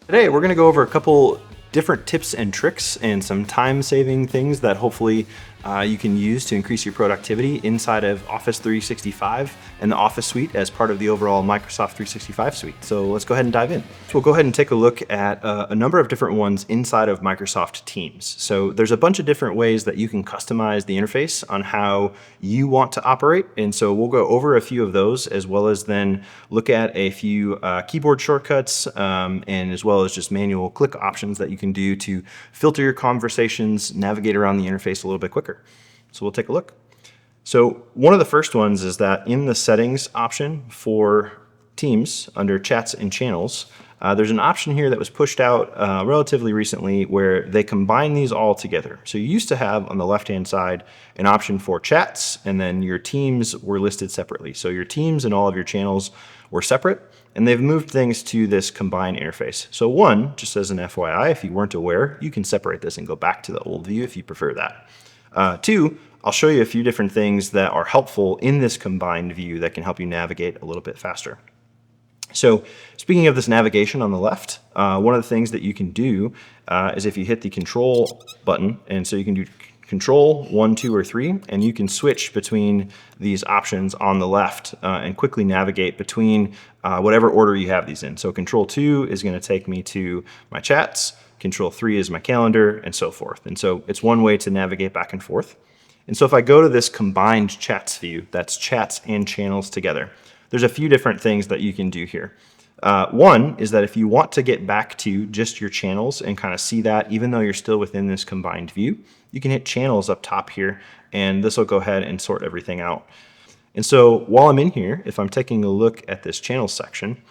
Today, we're going to go over a couple different tips and tricks and some time-saving things that hopefully you can use to increase your productivity inside of Office 365 and the Office suite as part of the overall Microsoft 365 suite. So let's go ahead and dive in. So we'll go ahead and take a look at a number of different ones inside of Microsoft Teams. So there's a bunch of different ways that you can customize the interface on how you want to operate. And so we'll go over a few of those, as well as then look at a few keyboard shortcuts and as well as just manual click options that you can do to filter your conversations, navigate around the interface a little bit quicker. So we'll take a look. So one of the first ones is that in the settings option for Teams under chats and channels, there's an option here that was pushed out relatively recently where they combine these all together. So you used to have on the left-hand side an option for chats, and then your teams were listed separately. So your teams and all of your channels were separate, and they've moved things to this combined interface. So one, just as an FYI, if you weren't aware, you can separate this and go back to the old view if you prefer that. Two, I'll show you a few different things that are helpful in this combined view that can help you navigate a little bit faster. So speaking of this navigation on the left, one of the things that you can do is if you hit the control button, and so you can do control 1, 2, or 3, and you can switch between these options on the left and quickly navigate between whatever order you have these in. So control 2 is going to take me to my chats, control 3 is my calendar, and so forth. And so it's one way to navigate back and forth. And so if I go to this combined chats view, that's chats and channels together, there's a few different things that you can do here. One is that if you want to get back to just your channels and kind of see that even though you're still within this combined view, you can hit channels up top here, and this will go ahead and sort everything out. And so while I'm in here, if I'm taking a look at this channels section,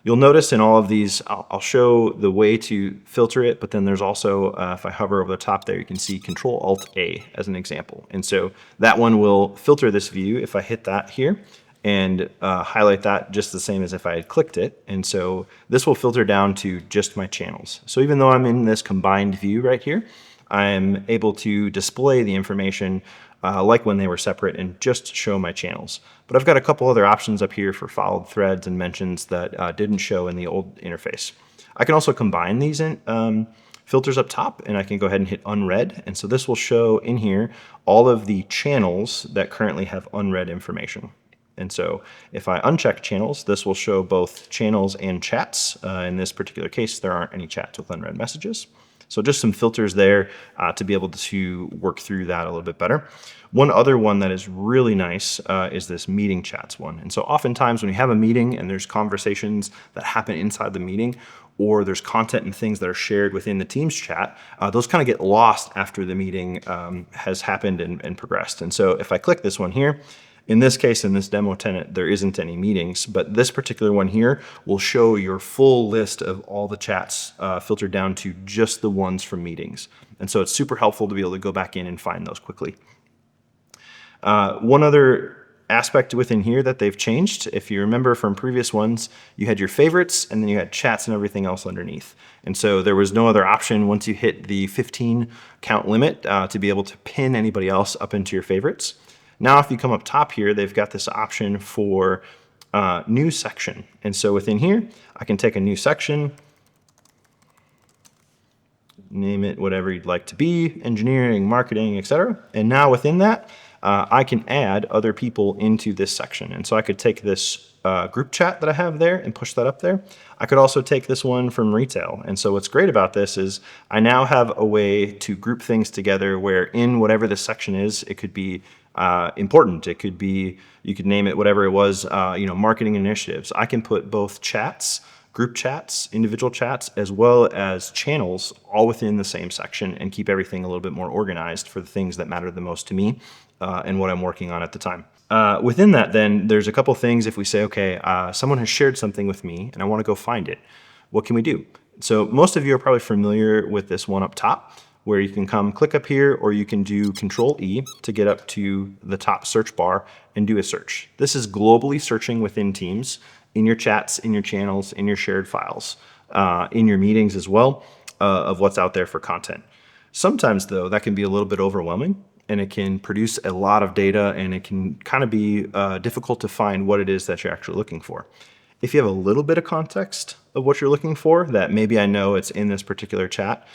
you'll notice in all of these, I'll show the way to filter it, but then there's also, if I hover over the top there, you can see Control-Alt-A as an example. And so that one will filter this view if I hit that here and highlight that just the same as if I had clicked it. And so this will filter down to just my channels. So even though I'm in this combined view right here, I'm able to display the information like when they were separate and just show my channels. But I've got a couple other options up here for followed threads and mentions that didn't show in the old interface. I can also combine these filters up top, and I can go ahead and hit unread. And so this will show in here all of the channels that currently have unread information. And so if I uncheck channels, this will show both channels and chats. In this particular case, there aren't any chats with unread messages. So just some filters there to be able to work through that a little bit better. One other one that is really nice is this meeting chats one. And so oftentimes when you have a meeting and there's conversations that happen inside the meeting, or there's content and things that are shared within the Teams chat, those kind of get lost after the meeting has happened and progressed. And so if I click this one here, in this case, in this demo tenant, there isn't any meetings, but this particular one here will show your full list of all the chats filtered down to just the ones from meetings. And so it's super helpful to be able to go back in and find those quickly. One other aspect within here that they've changed, if you remember from previous ones, you had your favorites and then you had chats and everything else underneath. And so there was no other option once you hit the 15 count limit to be able to pin anybody else up into your favorites. Now, if you come up top here, they've got this option for new section. And so within here, I can take a new section, name it whatever you'd like to be, engineering, marketing, etc. And now within that, I can add other people into this section. And so I could take this group chat that I have there and push that up there. I could also take this one from retail. And so what's great about this is I now have a way to group things together where in whatever this section is, it could be important. It could be, you could name it whatever it was, marketing initiatives. I can put both chats, group chats, individual chats, as well as channels all within the same section and keep everything a little bit more organized for the things that matter the most to me and what I'm working on at the time. Within that, then, there's a couple things if we say, okay, someone has shared something with me and I want to go find it. What can we do? So most of you are probably familiar with this one up top, where you can come click up here, or you can do Control-E to get up to the top search bar and do a search. This is globally searching within Teams, in your chats, in your channels, in your shared files, in your meetings as well, of what's out there for content. Sometimes, though, that can be a little bit overwhelming, and it can produce a lot of data, and it can kind of be difficult to find what it is that you're actually looking for. If you have a little bit of context of what you're looking for, that maybe I know it's in this particular chat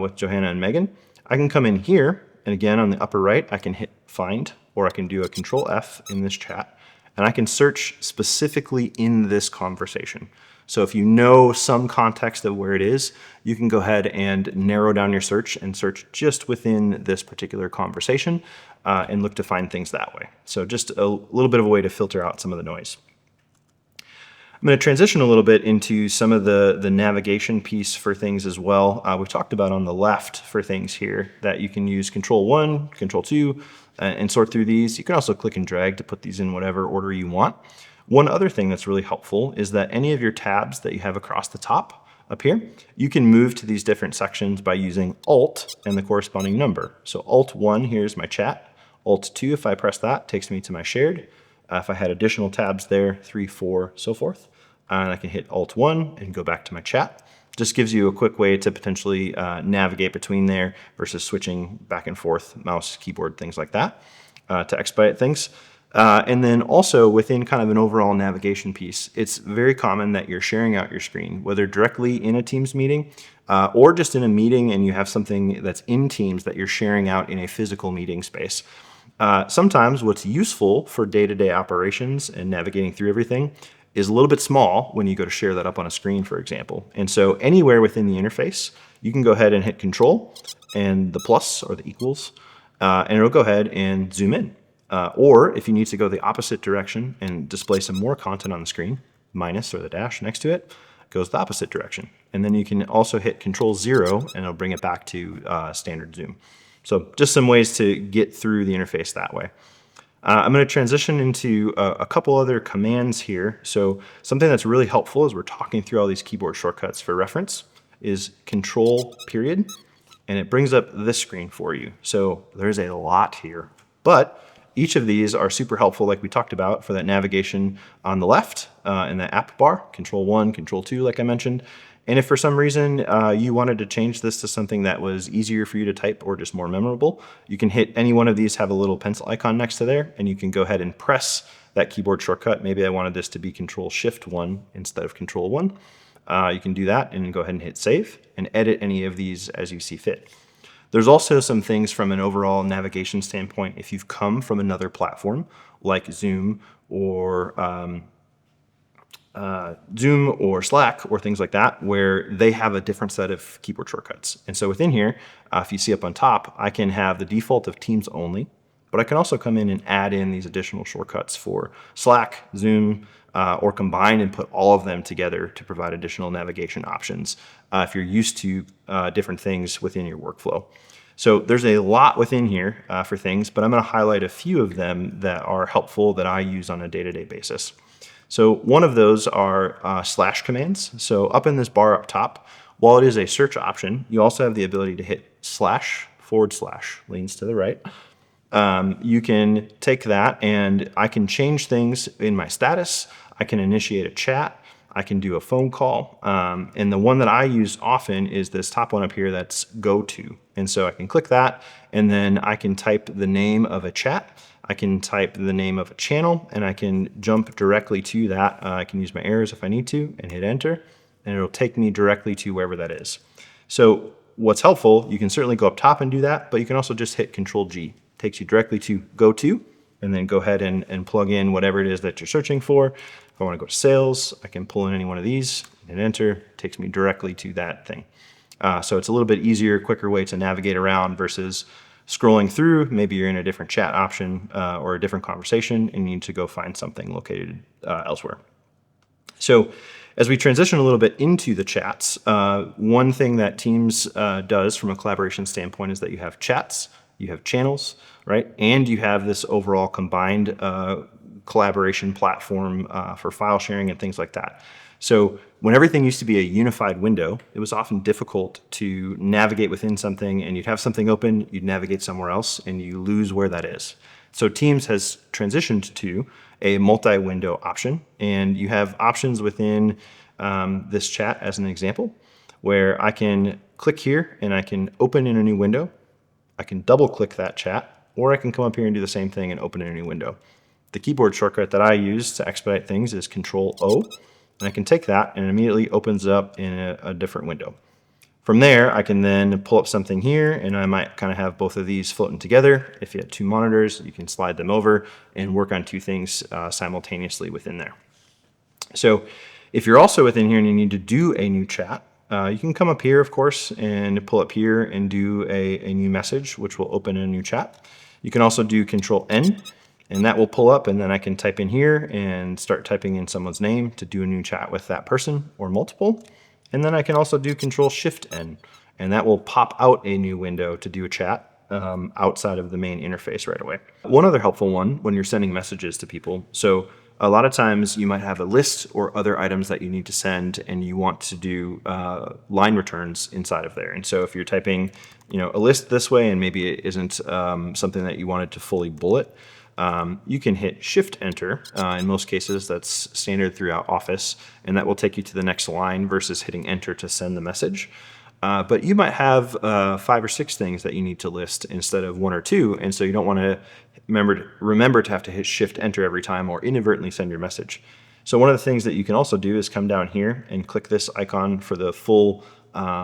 with Johanna and Megan, I can come in here, and again on the upper right, I can hit find, or I can do a Control F in this chat, and I can search specifically in this conversation. So if you know some context of where it is, you can go ahead and narrow down your search and search just within this particular conversation and look to find things that way. So just a little bit of a way to filter out some of the noise. I'm going to transition a little bit into some of the navigation piece for things as well. We've talked about on the left for things here that you can use Control 1, Control 2, and sort through these. You can also click and drag to put these in whatever order you want. One other thing that's really helpful is that any of your tabs that you have across the top up here, you can move to these different sections by using Alt and the corresponding number. So Alt 1, here's my chat. Alt 2, if I press that, takes me to my shared. If I had additional tabs there, 3, 4, so forth. And I can hit Alt 1 and go back to my chat. Just gives you a quick way to potentially navigate between there versus switching back and forth, mouse, keyboard, things like that, to expedite things. And then also within kind of an overall navigation piece, it's very common that you're sharing out your screen, whether directly in a Teams meeting or just in a meeting and you have something that's in Teams that you're sharing out in a physical meeting space. Sometimes what's useful for day-to-day operations and navigating through everything is a little bit small when you go to share that up on a screen, for example. And so anywhere within the interface, you can go ahead and hit Control and the plus or the equals, and it'll go ahead and zoom in. Or if you need to go the opposite direction and display some more content on the screen, minus or the dash next to it, goes the opposite direction. And then you can also hit Control 0 and it'll bring it back to standard zoom. So just some ways to get through the interface that way. I'm going to transition into a couple other commands here. So something that's really helpful as we're talking through all these keyboard shortcuts for reference is Control period, and it brings up this screen for you. So there's a lot here, but each of these are super helpful, like we talked about, for that navigation on the left in the app bar, Control 1, Control 2, like I mentioned. And if for some reason you wanted to change this to something that was easier for you to type or just more memorable, you can hit any one of these, have a little pencil icon next to there, and you can go ahead and press that keyboard shortcut. Maybe I wanted this to be Control Shift 1 instead of Control 1. You can do that and go ahead and hit save and edit any of these as you see fit. There's also some things from an overall navigation standpoint if you've come from another platform like Zoom or Slack or things like that, where they have a different set of keyboard shortcuts. And so within here, if you see up on top, I can have the default of Teams only, but I can also come in and add in these additional shortcuts for Slack, Zoom, or combine and put all of them together to provide additional navigation options if you're used to different things within your workflow. So there's a lot within here for things, but I'm going to highlight a few of them that are helpful that I use on a day-to-day basis. So one of those are slash commands. So up in this bar up top, while it is a search option, you also have the ability to hit / leans to the right. You can take that and I can change things in my status. I can initiate a chat. I can do a phone call. And the one that I use often is this top one up here that's go to. And so I can click that and then I can type the name of a chat. I can type the name of a channel and I can jump directly to that. I can use my arrows if I need to and hit enter, and it'll take me directly to wherever that is. So what's helpful, you can certainly go up top and do that, but you can also just hit Control G. Takes you directly to go to, and then go ahead and plug in whatever it is that you're searching for. If I want to go to sales, I can pull in any one of these and enter, takes me directly to that thing. So it's a little bit easier, quicker way to navigate around versus scrolling through. Maybe you're in a different chat option or a different conversation and you need to go find something located elsewhere. So as we transition a little bit into the chats, one thing that Teams does from a collaboration standpoint is that you have chats, you have channels, right? And you have this overall combined collaboration platform for file sharing and things like that. So when everything used to be a unified window, it was often difficult to navigate within something, and you'd have something open, you'd navigate somewhere else, and you lose where that is. So Teams has transitioned to a multi-window option, and you have options within this chat as an example, where I can click here and I can open in a new window. I can double click that chat, or I can come up here and do the same thing and open in a new window. The keyboard shortcut that I use to expedite things is Control O, And I can take that and it immediately opens up in a different window. From there, I can then pull up something here, and I might kind of have both of these floating together. If you have two monitors, you can slide them over and work on two things simultaneously within there. So if you're also within here and you need to do a new chat, you can come up here, of course, and pull up here and do a new message, which will open a new chat. You can also do Control-N, and that will pull up, and then I can type in here and start typing in someone's name to do a new chat with that person or multiple. And then I can also do Control-Shift-N, and that will pop out a new window to do a chat outside of the main interface right away. One other helpful one when you're sending messages to people. So a lot of times you might have a list or other items that you need to send, and you want to do line returns inside of there. And so if you're typing, a list this way, and maybe it isn't something that you wanted to fully bullet, you can hit Shift-Enter. In most cases, that's standard throughout Office, and that will take you to the next line versus hitting Enter to send the message. But you might have 5 or 6 things that you need to list instead of 1 or 2, and so you don't want to remember to have to hit Shift-Enter every time or inadvertently send your message. So one of the things that you can also do is come down here and click this icon for the full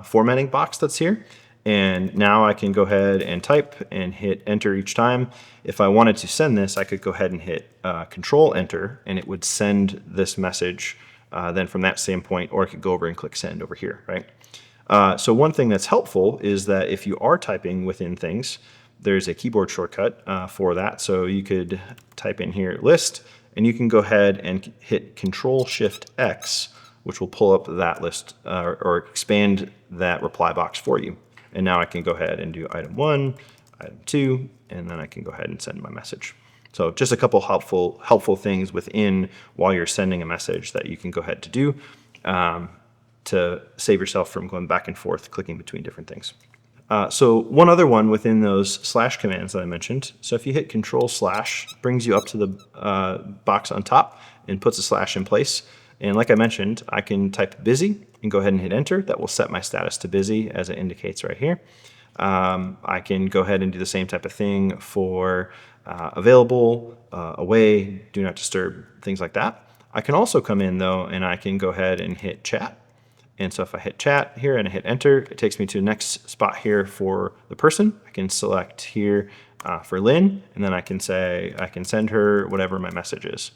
formatting box that's here. And now I can go ahead and type and hit Enter each time. If I wanted to send this, I could go ahead and hit Control-Enter, and it would send this message then from that standpoint, or I could go over and click Send over here, right? So one thing that's helpful is that if you are typing within things, there's a keyboard shortcut for that. So you could type in here list, and you can go ahead and hit Control-Shift-X, which will pull up that list or expand that reply box for you. And now I can go ahead and do item 1, item 2, and then I can go ahead and send my message. So just a couple helpful things within while you're sending a message that you can go ahead to do to save yourself from going back and forth clicking between different things. So one other one within those slash commands that I mentioned. So if you hit Control/, brings you up to the box on top and puts a slash in place. And like I mentioned, I can type busy and go ahead and hit Enter. That will set my status to busy as it indicates right here. I can go ahead and do the same type of thing for available, away, do not disturb, things like that. I can also come in though, and I can go ahead and hit chat. And so if I hit chat here and I hit Enter, it takes me to the next spot here for the person. I can select here for Lynn, and then I can say I can send her whatever my message is.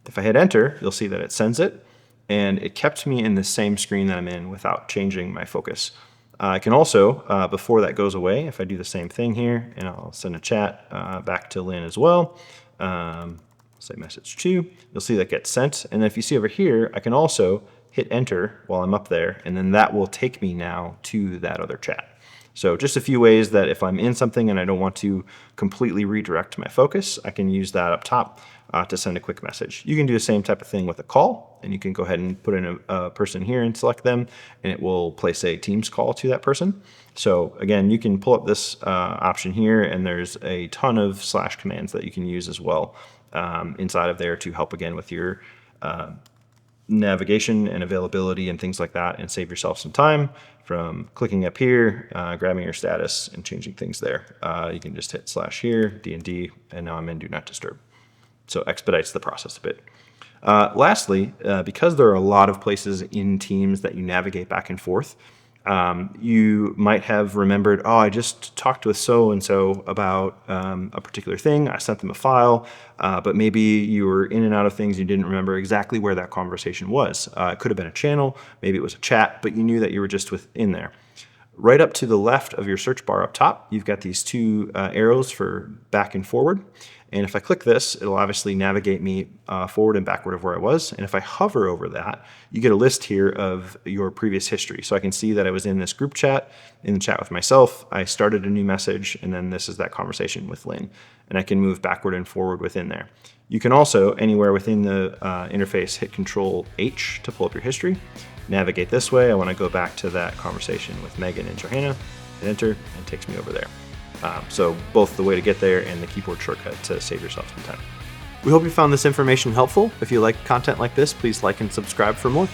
If I hit Enter, you'll see that it sends it, and it kept me in the same screen that I'm in without changing my focus. I can also, before that goes away, if I do the same thing here, and I'll send a chat back to Lynn as well, say message 2, you'll see that gets sent. And then if you see over here, I can also hit Enter while I'm up there, and then that will take me now to that other chat. So just a few ways that if I'm in something and I don't want to completely redirect my focus, I can use that up top to send a quick message. You can do the same type of thing with a call, and you can go ahead and put in a person here and select them, and it will place a Teams call to that person. So again, you can pull up this option here, and there's a ton of slash commands that you can use as well inside of there to help again with your navigation and availability and things like that, and save yourself some time from clicking up here, grabbing your status and changing things there. You can just hit slash here, D&D, and now I'm in Do Not Disturb. So expedites the process a bit. Lastly, because there are a lot of places in Teams that you navigate back and forth, you might have remembered, oh, I just talked with so-and-so about a particular thing. I sent them a file, but maybe you were in and out of things. You didn't remember exactly where that conversation was. It could have been a channel, maybe it was a chat, but you knew that you were just within there. Right up to the left of your search bar up top, you've got these two arrows for back and forward. And if I click this, it'll obviously navigate me forward and backward of where I was. And if I hover over that, you get a list here of your previous history. So I can see that I was in this group chat, in the chat with myself. I started a new message, and then this is that conversation with Lynn. And I can move backward and forward within there. You can also, anywhere within the interface, hit Control-H to pull up your history. Navigate this way. I want to go back to that conversation with Megan and Johanna. Hit Enter, and it takes me over there. So both the way to get there and the keyboard shortcut to save yourself some time. We hope you found this information helpful. If you like content like this, please like and subscribe for more.